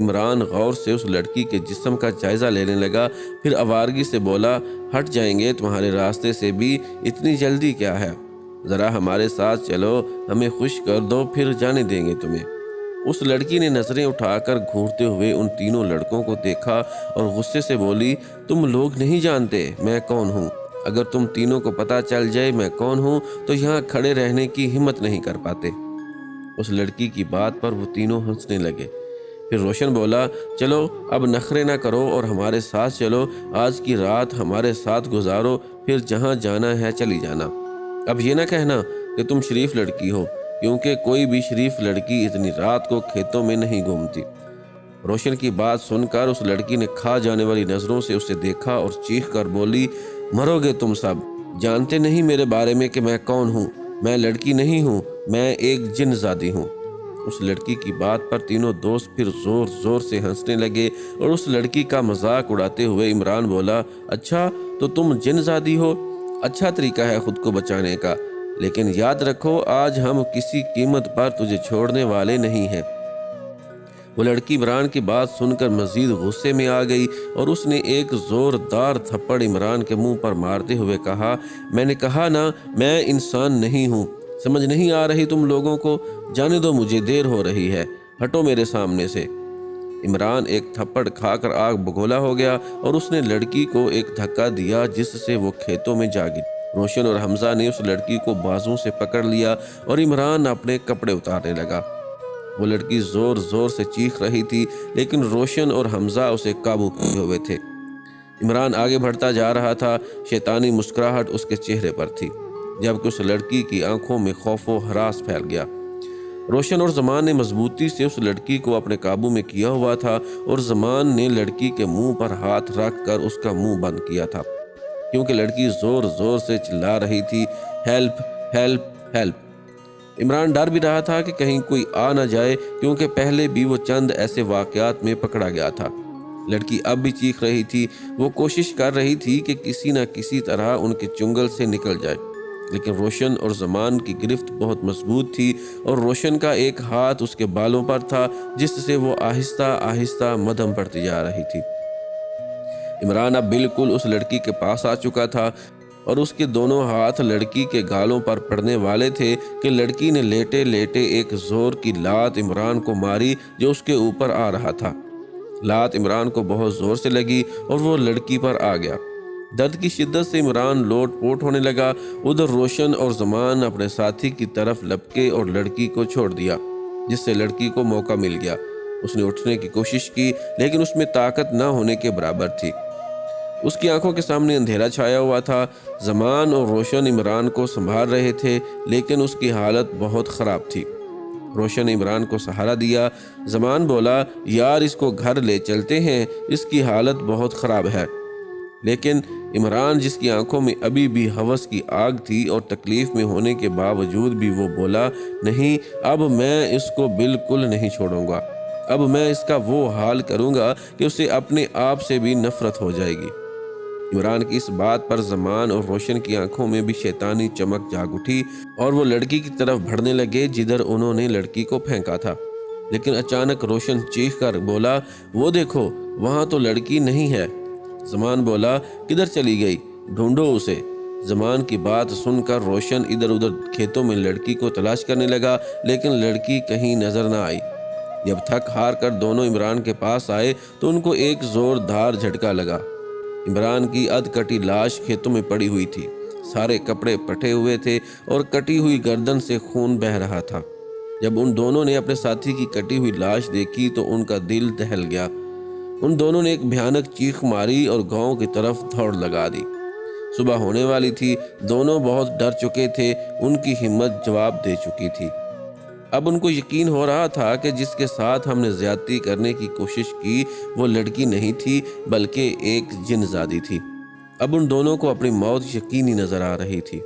عمران غور سے اس لڑکی کے جسم کا جائزہ لینے لگا، پھر آوارگی سے بولا، ہٹ جائیں گے تمہارے راستے سے بھی، اتنی جلدی کیا ہے؟ ذرا ہمارے ساتھ چلو، ہمیں خوش کر دو، پھر جانے دیں گے تمہیں۔ اس لڑکی نے نظریں اٹھا کر گھورتے ہوئے ان تینوں لڑکوں کو دیکھا اور غصے سے بولی، تم لوگ نہیں جانتے میں کون ہوں۔ اگر تم تینوں کو پتہ چل جائے میں کون ہوں تو یہاں کھڑے رہنے کی ہمت نہیں کر پاتے۔ اس لڑکی کی بات پر وہ تینوں ہنسنے لگے۔ پھر روشن بولا، چلو اب نخرے نہ کرو اور ہمارے ساتھ چلو، آج کی رات ہمارے ساتھ گزارو، پھر جہاں جانا ہے چلی جانا۔ اب یہ نہ کہنا کہ تم شریف لڑکی ہو، کیونکہ کوئی بھی شریف لڑکی اتنی رات کو کھیتوں میں نہیں گھومتی۔ روشن کی بات سن کر اس لڑکی نے کھا جانے والی نظروں سے اسے دیکھا اور چیخ کر بولی، مرو گے تم سب، جانتے نہیں میرے بارے میں کہ میں کون ہوں؟ میں لڑکی نہیں ہوں، میں ایک جن زادی ہوں۔ اس لڑکی کی بات پر تینوں دوست پھر زور زور سے ہنسنے لگے اور اس لڑکی کا مذاق اڑاتے ہوئے عمران بولا، اچھا تو تم جن زادی ہو؟ اچھا طریقہ ہے خود کو بچانے کا، لیکن یاد رکھو آج ہم کسی قیمت پر تجھے چھوڑنے والے نہیں ہیں۔ وہ لڑکی عمران کی بات سن کر مزید غصے میں آ گئی اور اس نے ایک زوردار تھپڑ عمران کے منہ پر مارتے ہوئے کہا، میں نے کہا نا میں انسان نہیں ہوں، سمجھ نہیں آ رہی تم لوگوں کو؟ جانے دو مجھے، دیر ہو رہی ہے، ہٹو میرے سامنے سے۔ عمران ایک تھپڑ کھا کر آگ بگولا ہو گیا اور اس نے لڑکی کو ایک دھکا دیا جس سے وہ کھیتوں میں جا گری۔ روشن اور حمزہ نے اس لڑکی کو بازوں سے پکڑ لیا اور عمران اپنے کپڑے اتارنے لگا۔ وہ لڑکی زور زور سے چیخ رہی تھی، لیکن روشن اور حمزہ اسے قابو کیے ہوئے تھے۔ عمران آگے بڑھتا جا رہا تھا، شیطانی مسکراہٹ اس کے چہرے پر تھی، جبکہ اس لڑکی کی آنکھوں میں خوف و ہراس پھیل گیا۔ روشن اور زمان نے مضبوطی سے اس لڑکی کو اپنے قابو میں کیا ہوا تھا اور زمان نے لڑکی کے منہ پر ہاتھ رکھ کر اس کا منہ بند کیا تھا، کیونکہ لڑکی زور زور سے چلا رہی تھی، ہیلپ ہیلپ ہیلپ۔ عمران ڈر بھی رہا تھا کہ کہیں کوئی آ نہ جائے، کیونکہ پہلے بھی وہ چند ایسے واقعات میں پکڑا گیا تھا۔ لڑکی اب بھی چیخ رہی تھی، وہ کوشش کر رہی تھی کہ کسی نہ کسی طرح ان کے چنگل سے نکل جائے، لیکن روشن اور زمان کی گرفت بہت مضبوط تھی اور روشن کا ایک ہاتھ اس کے بالوں پر تھا جس سے وہ آہستہ آہستہ مدھم پڑتی جا رہی تھی۔ عمران اب بالکل اس لڑکی کے پاس آ چکا تھا اور اس کے دونوں ہاتھ لڑکی کے گالوں پر پڑنے والے تھے کہ لڑکی نے لیٹے لیٹے ایک زور کی لات عمران کو ماری جو اس کے اوپر آ رہا تھا۔ لات عمران کو بہت زور سے لگی اور وہ لڑکی پر آ گیا۔ درد کی شدت سے عمران لوٹ پوٹ ہونے لگا۔ ادھر روشن اور زمان اپنے ساتھی کی طرف لپکے اور لڑکی کو چھوڑ دیا، جس سے لڑکی کو موقع مل گیا۔ اس نے اٹھنے کی کوشش کی، لیکن اس میں طاقت نہ ہونے کے برابر تھی۔ اس کی آنکھوں کے سامنے اندھیرا چھایا ہوا تھا۔ زمان اور روشن عمران کو سنبھال رہے تھے، لیکن اس کی حالت بہت خراب تھی۔ روشن نے عمران کو سہارا دیا۔ زمان بولا، یار اس کو گھر لے چلتے ہیں، اس کی حالت بہت خراب ہے۔ لیکن عمران، جس کی آنکھوں میں ابھی بھی ہوس کی آگ تھی اور تکلیف میں ہونے کے باوجود بھی وہ بولا، نہیں، اب میں اس کو بالکل نہیں چھوڑوں گا۔ اب میں اس کا وہ حال کروں گا کہ اسے اپنے آپ سے بھی نفرت ہو جائے گی۔ عمران کی اس بات پر زمان اور روشن کی آنکھوں میں بھی شیطانی چمک جاگ اٹھی اور وہ لڑکی کی طرف بڑھنے لگے جدھر انہوں نے لڑکی کو پھینکا تھا۔ لیکن اچانک روشن چیخ کر بولا، وہ دیکھو، وہاں تو لڑکی نہیں ہے۔ زمان بولا، کدھر چلی گئی؟ ڈھونڈو اسے۔ زمان کی بات سن کر روشن ادھر ادھر کھیتوں میں لڑکی کو تلاش کرنے لگا، لیکن لڑکی کہیں نظر نہ آئی۔ جب تھک ہار کر دونوں عمران کے پاس آئے تو ان کو ایک زوردار جھٹکا لگا۔ عمران کی ادھ کٹی لاش کھیتوں میں پڑی ہوئی تھی، سارے کپڑے پھٹے ہوئے تھے اور کٹی ہوئی گردن سے خون بہہ رہا تھا۔ جب ان دونوں نے اپنے ساتھی کی کٹی ہوئی لاش دیکھی تو ان کا دل دہل گیا۔ ان دونوں نے ایک بھیانک چیخ ماری اور گاؤں کی طرف دوڑ لگا دی۔ صبح ہونے والی تھی، دونوں بہت ڈر چکے تھے، ان کی ہمت جواب دے چکی تھی۔ اب ان کو یقین ہو رہا تھا کہ جس کے ساتھ ہم نے زیادتی کرنے کی کوشش کی وہ لڑکی نہیں تھی بلکہ ایک جن زادی تھی۔ اب ان دونوں کو اپنی موت یقینی نظر آ رہی تھی۔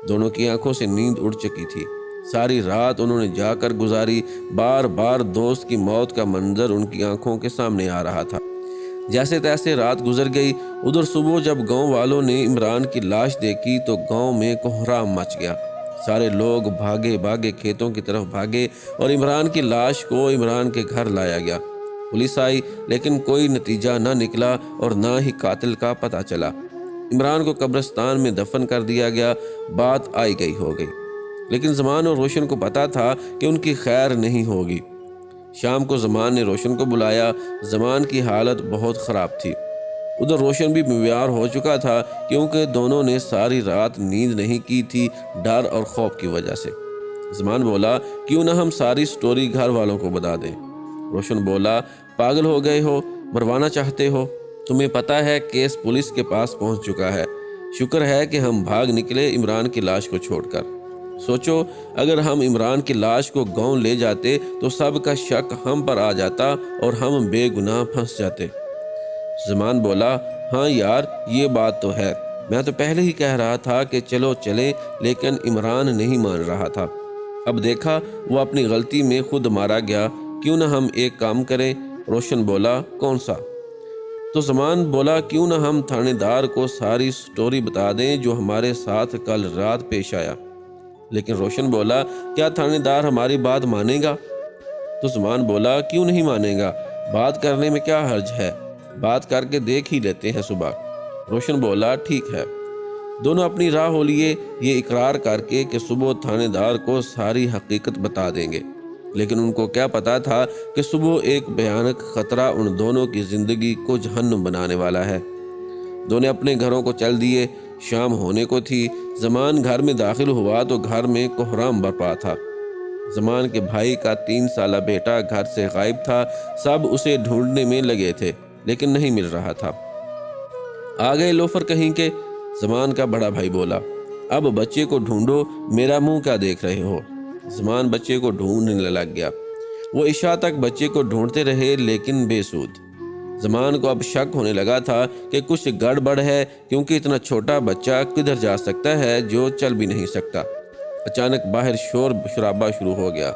دونوں کی آنکھوں سے نیند اڑ چکی تھی۔ ساری رات انہوں نے جا کر گزاری، بار بار دوست کی موت کا منظر ان کی آنکھوں کے سامنے آ رہا تھا۔ جیسے تیسے رات گزر گئی۔ ادھر صبح جب گاؤں والوں نے عمران کی لاش دیکھی تو گاؤں میں کوہرام مچ گیا۔ سارے لوگ بھاگے بھاگے کھیتوں کی طرف بھاگے اور عمران کی لاش کو عمران کے گھر لایا گیا۔ پولیس آئی لیکن کوئی نتیجہ نہ نکلا اور نہ ہی قاتل کا پتہ چلا۔ عمران کو قبرستان میں دفن کر دیا گیا۔ بات آئی گئی ہو گئی، لیکن زمان اور روشن کو پتہ تھا کہ ان کی خیر نہیں ہوگی۔ شام کو زمان نے روشن کو بلایا۔ زمان کی حالت بہت خراب تھی۔ ادھر روشن بھی بیمار ہو چکا تھا کیونکہ دونوں نے ساری رات نیند نہیں کی تھی، ڈر اور خوف کی وجہ سے۔ زمان بولا، کیوں نہ ہم ساری سٹوری گھر والوں کو بتا دیں؟ روشن بولا، پاگل ہو گئے ہو؟ مروانا چاہتے ہو؟ تمہیں پتہ ہے کیس پولیس کے پاس پہنچ چکا ہے۔ شکر ہے کہ ہم بھاگ نکلے عمران کی لاش کو چھوڑ کر۔ سوچو اگر ہم عمران کی لاش کو گاؤں لے جاتے تو سب کا شک ہم پر آ جاتا اور ہم بے گناہ پھنس جاتے۔ زمان بولا، ہاں یار یہ بات تو ہے، میں تو پہلے ہی کہہ رہا تھا کہ چلو چلیں، لیکن عمران نہیں مان رہا تھا۔ اب دیکھا وہ اپنی غلطی میں خود مارا گیا، کیوں نہ ہم ایک کام کریں؟ روشن بولا، کون سا؟ تو زمان بولا، کیوں نہ ہم تھانے دار کو ساری سٹوری بتا دیں جو ہمارے ساتھ کل رات پیش آیا۔ لیکن روشن بولا، کیا تھانے دار ہماری بات مانے گا؟ تو زمان بولا، کیوں نہیں مانے گا؟ بات کرنے میں کیا حرج ہے، بات کر کے دیکھ ہی لیتے ہیں صبح۔ روشن بولا، ٹھیک ہے۔ دونوں اپنی راہ ہو لیے، یہ اقرار کر کے کہ صبح تھانے دار کو ساری حقیقت بتا دیں گے۔ لیکن ان کو کیا پتا تھا کہ صبح ایک بھیانک خطرہ ان دونوں کی زندگی کو جہنم بنانے والا ہے۔ دونوں اپنے گھروں کو چل دیے۔ شام ہونے کو تھی۔ زمان گھر میں داخل ہوا تو گھر میں کوہرام برپا تھا۔ زمان کے بھائی کا 3 سالہ بیٹا گھر سے غائب تھا۔ سب اسے ڈھونڈنے میں لگے تھے لیکن نہیں مل رہا تھا۔ آ گئے لوفر کہیں کے، زمان کا بڑا بھائی بولا۔ اب بچے کو ڈھونڈو، میرا منہ کیا دیکھ رہے ہو؟ زمان بچے کو ڈھونڈنے لگ گیا۔ وہ عشاء تک بچے کو ڈھونڈتے رہے لیکن بے سود۔ زمان کو اب شک ہونے لگا تھا کہ کچھ گڑبڑ ہے، کیونکہ اتنا چھوٹا بچہ کدھر جا سکتا ہے جو چل بھی نہیں سکتا۔ اچانک باہر شور شرابہ شروع ہو گیا۔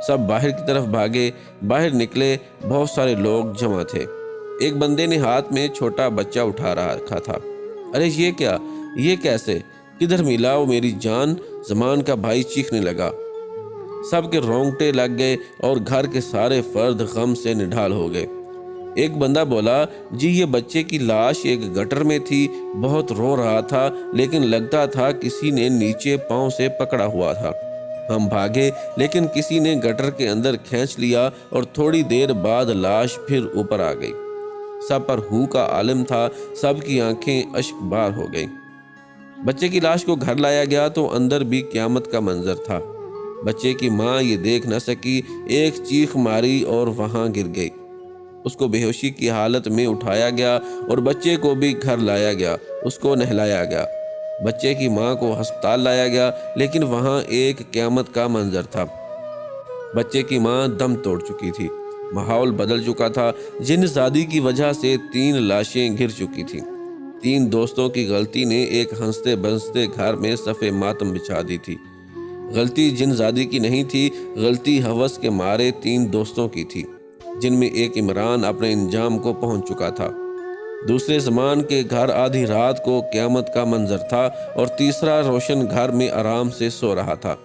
سب باہر کی طرف بھاگے۔ باہر نکلے، بہت سارے لوگ جمع تھے۔ ایک بندے نے ہاتھ میں چھوٹا بچہ اٹھا رکھا تھا۔ ارے یہ کیا؟ یہ کیسے؟ کدھر ملا وہ میری جان؟ زمان کا بھائی چیخنے لگا۔ سب کے رونگٹے لگ گئے اور گھر کے سارے فرد غم سے نڈھال ہو گئے۔ ایک بندہ بولا، جی یہ بچے کی لاش ایک گٹر میں تھی، بہت رو رہا تھا لیکن لگتا تھا کسی نے نیچے پاؤں سے پکڑا ہوا تھا۔ ہم بھاگے لیکن کسی نے گٹر کے اندر کھینچ لیا اور تھوڑی دیر بعد لاش پھر اوپر آ گئی۔ سب پر ہو کا عالم تھا، سب کی آنکھیں اشک بار ہو گئیں۔ بچے کی لاش کو گھر لایا گیا تو اندر بھی قیامت کا منظر تھا۔ بچے کی ماں یہ دیکھ نہ سکی، ایک چیخ ماری اور وہاں گر گئی۔ اس کو بے ہوشی کی حالت میں اٹھایا گیا اور بچے کو بھی گھر لایا گیا، اس کو نہلایا گیا۔ بچے کی ماں کو ہسپتال لایا گیا لیکن وہاں ایک قیامت کا منظر تھا۔ بچے کی ماں دم توڑ چکی تھی، ماحول بدل چکا تھا۔ جن زادی کی وجہ سے 3 لاشیں گر چکی تھیں۔ 3 دوستوں کی غلطی نے ایک ہنستے بنستے گھر میں صف ماتم بچھا دی تھی۔ غلطی جن زادی کی نہیں تھی، غلطی ہوس کے مارے 3 دوستوں کی تھی، جن میں ایک عمران اپنے انجام کو پہنچ چکا تھا۔ دوسرے زمان کے گھر آدھی رات کو قیامت کا منظر تھا اور تیسرا روشن گھر میں آرام سے سو رہا تھا۔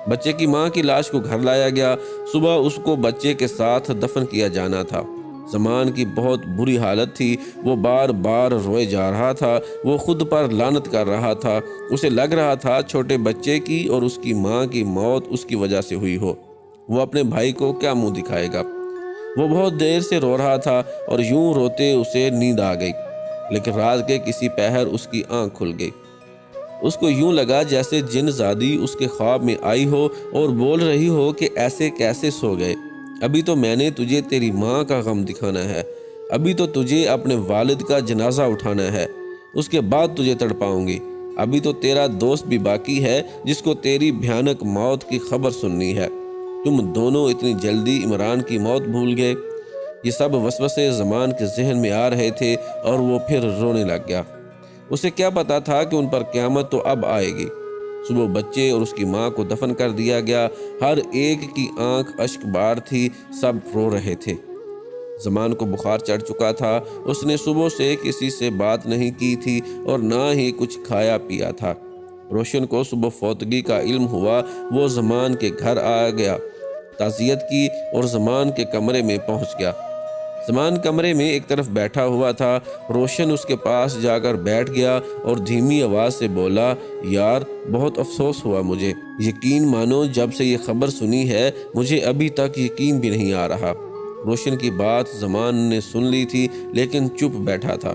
بچے کی ماں کی لاش کو گھر لایا گیا۔ صبح اس کو بچے کے ساتھ دفن کیا جانا تھا۔ زمان کی بہت بری حالت تھی، وہ بار بار روئے جا رہا تھا، وہ خود پر لعنت کر رہا تھا۔ اسے لگ رہا تھا چھوٹے بچے کی اور اس کی ماں کی موت اس کی وجہ سے ہوئی ہو۔ وہ اپنے بھائی کو کیا منہ دکھائے گا؟ وہ بہت دیر سے رو رہا تھا اور یوں روتے اسے نیند آ گئی، لیکن رات کے کسی پہر اس کی آنکھ کھل گئی۔ اس کو یوں لگا جیسے جن زادی اس کے خواب میں آئی ہو اور بول رہی ہو کہ ایسے کیسے سو گئے؟ ابھی تو میں نے تجھے تیری ماں کا غم دکھانا ہے، ابھی تو تجھے اپنے والد کا جنازہ اٹھانا ہے، اس کے بعد تجھے تڑپاؤں گی۔ ابھی تو تیرا دوست بھی باقی ہے جس کو تیری بھیانک موت کی خبر سننی ہے۔ تم دونوں اتنی جلدی عمران کی موت بھول گئے۔ یہ سب وسوسے زمان کے ذہن میں آ رہے تھے اور وہ پھر رونے لگ گیا۔ اسے کیا پتا تھا کہ ان پر قیامت تو اب آئے گی۔ صبح بچے اور اس کی ماں کو دفن کر دیا گیا۔ ہر ایک کی آنکھ اشک بار تھی، سب رو رہے تھے۔ زمان کو بخار چڑھ چکا تھا۔ اس نے صبح سے کسی سے بات نہیں کی تھی اور نہ ہی کچھ کھایا پیا تھا۔ روشن کو صبح فوتگی کا علم ہوا، وہ زمان کے گھر آ گیا، تعزیت کی اور زمان کے کمرے میں پہنچ گیا۔ زمان کمرے میں ایک طرف بیٹھا ہوا تھا۔ روشن اس کے پاس جا کر بیٹھ گیا اور دھیمی آواز سے بولا، یار بہت افسوس ہوا مجھے، یقین مانو جب سے یہ خبر سنی ہے مجھے ابھی تک یقین بھی نہیں آ رہا۔ روشن کی بات زمان نے سن لی تھی لیکن چپ بیٹھا تھا۔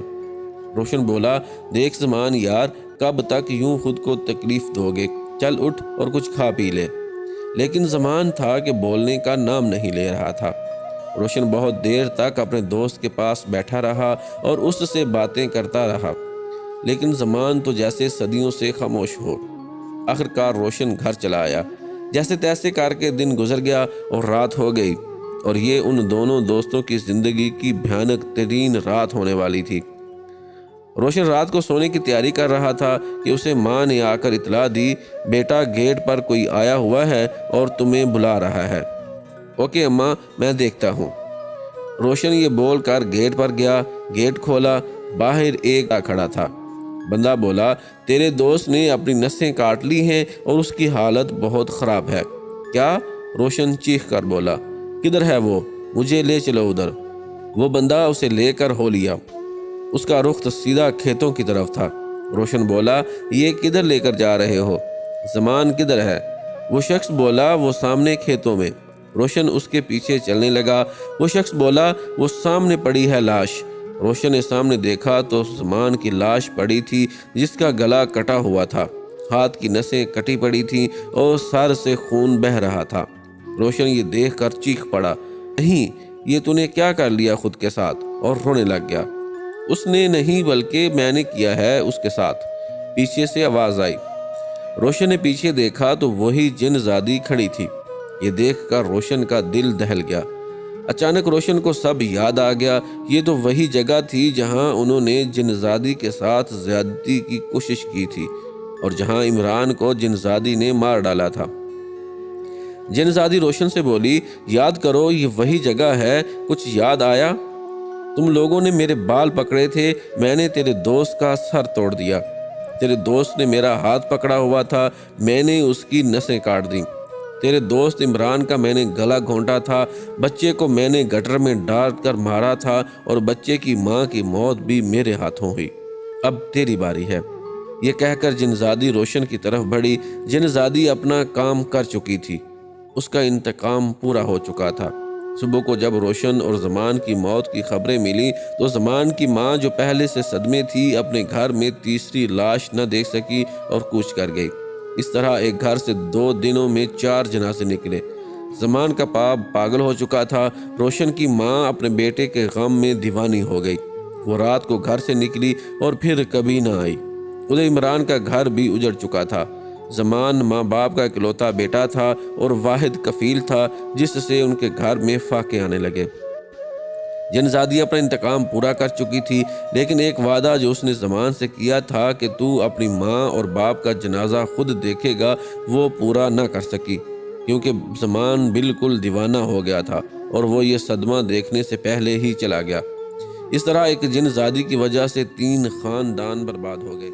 روشن بولا، دیکھ زمان یار، کب تک یوں خود کو تکلیف دو گے؟ چل اٹھ اور کچھ کھا پی لے۔ لیکن زمان تھا کہ بولنے کا نام نہیں لے رہا تھا۔ روشن بہت دیر تک اپنے دوست کے پاس بیٹھا رہا اور اس سے باتیں کرتا رہا، لیکن زمان تو جیسے صدیوں سے خاموش ہو۔ آخرکار روشن گھر چلا آیا۔ جیسے تیسے کر کے دن گزر گیا اور رات ہو گئی، اور یہ ان دونوں دوستوں کی زندگی کی بھیانک ترین رات ہونے والی تھی۔ روشن رات کو سونے کی تیاری کر رہا تھا کہ اسے ماں نے آ کر اطلاع دی، بیٹا گیٹ پر کوئی آیا ہوا ہے اور تمہیں بلا رہا ہے۔ اوکے اماں، میں دیکھتا ہوں۔ روشن یہ بول کر گیٹ پر گیا۔ گیٹ کھولا، باہر ایک کھڑا تھا۔ بندہ بولا، تیرے دوست نے اپنی نسیں کاٹ لی ہیں اور اس کی حالت بہت خراب ہے۔ کیا؟ روشن چیخ کر بولا، کدھر ہے وہ؟ مجھے لے چلو ادھر۔ وہ بندہ اسے لے کر ہو لیا۔ اس کا رخ سیدھا کھیتوں کی طرف تھا۔ روشن بولا، یہ کدھر لے کر جا رہے ہو؟ زمان کدھر ہے؟ وہ شخص بولا، وہ سامنے کھیتوں میں۔ روشن اس کے پیچھے چلنے لگا۔ وہ شخص بولا، وہ سامنے پڑی ہے لاش۔ روشن نے سامنے دیکھا تو زمان کی لاش پڑی تھی جس کا گلا کٹا ہوا تھا، ہاتھ کی نسیں کٹی پڑی تھیں اور سر سے خون بہہ رہا تھا۔ روشن یہ دیکھ کر چیخ پڑا، نہیں، یہ تو نے کیا کر لیا خود کے ساتھ؟ اور رونے لگ گیا۔ اس نے نہیں بلکہ میں نے کیا ہے اس کے ساتھ، پیچھے سے آواز آئی۔ روشن نے پیچھے دیکھا تو وہی جن زادی کھڑی تھی۔ یہ دیکھ کر روشن کا دل دہل گیا۔ اچانک روشن کو سب یاد آ گیا، یہ تو وہی جگہ تھی جہاں انہوں نے جن زادی کے ساتھ زیادتی کی کوشش کی تھی اور جہاں عمران کو جن زادی نے مار ڈالا تھا۔ جن زادی روشن سے بولی، یاد کرو یہ وہی جگہ ہے، کچھ یاد آیا؟ تم لوگوں نے میرے بال پکڑے تھے، میں نے تیرے دوست کا سر توڑ دیا۔ تیرے دوست نے میرا ہاتھ پکڑا ہوا تھا، میں نے اس کی نسیں کاٹ دیں۔ تیرے دوست عمران کا میں نے گلا گھونٹا تھا، بچے کو میں نے گٹر میں ڈال کر مارا تھا اور بچے کی ماں کی موت بھی میرے ہاتھوں ہوئی۔ اب تیری باری ہے۔ یہ کہہ کر جن زادی روشن کی طرف بڑھی۔ جن زادی اپنا کام کر چکی تھی، اس کا انتقام پورا ہو چکا تھا۔ صبح کو جب روشن اور زمان کی موت کی خبریں ملی تو زمان کی ماں جو پہلے سے صدمے تھی اپنے گھر میں تیسری لاش نہ دیکھ سکی اور کوچ کر گئی۔ اس طرح ایک گھر سے 2 دنوں میں 4 جنازے نکلے۔ زمان کا باپ پاگل ہو چکا تھا۔ روشن کی ماں اپنے بیٹے کے غم میں دیوانی ہو گئی۔ وہ رات کو گھر سے نکلی اور پھر کبھی نہ آئی۔ ادھر عمران کا گھر بھی اجڑ چکا تھا۔ زمان ماں باپ کا اکلوتا بیٹا تھا اور واحد کفیل تھا جس سے ان کے گھر میں فاقے آنے لگے۔ جن زادی اپنا انتقام پورا کر چکی تھی، لیکن ایک وعدہ جو اس نے زمان سے کیا تھا کہ تو اپنی ماں اور باپ کا جنازہ خود دیکھے گا، وہ پورا نہ کر سکی، کیونکہ زمان بالکل دیوانہ ہو گیا تھا اور وہ یہ صدمہ دیکھنے سے پہلے ہی چلا گیا۔ اس طرح ایک جن زادی کی وجہ سے 3 خاندان برباد ہو گئے۔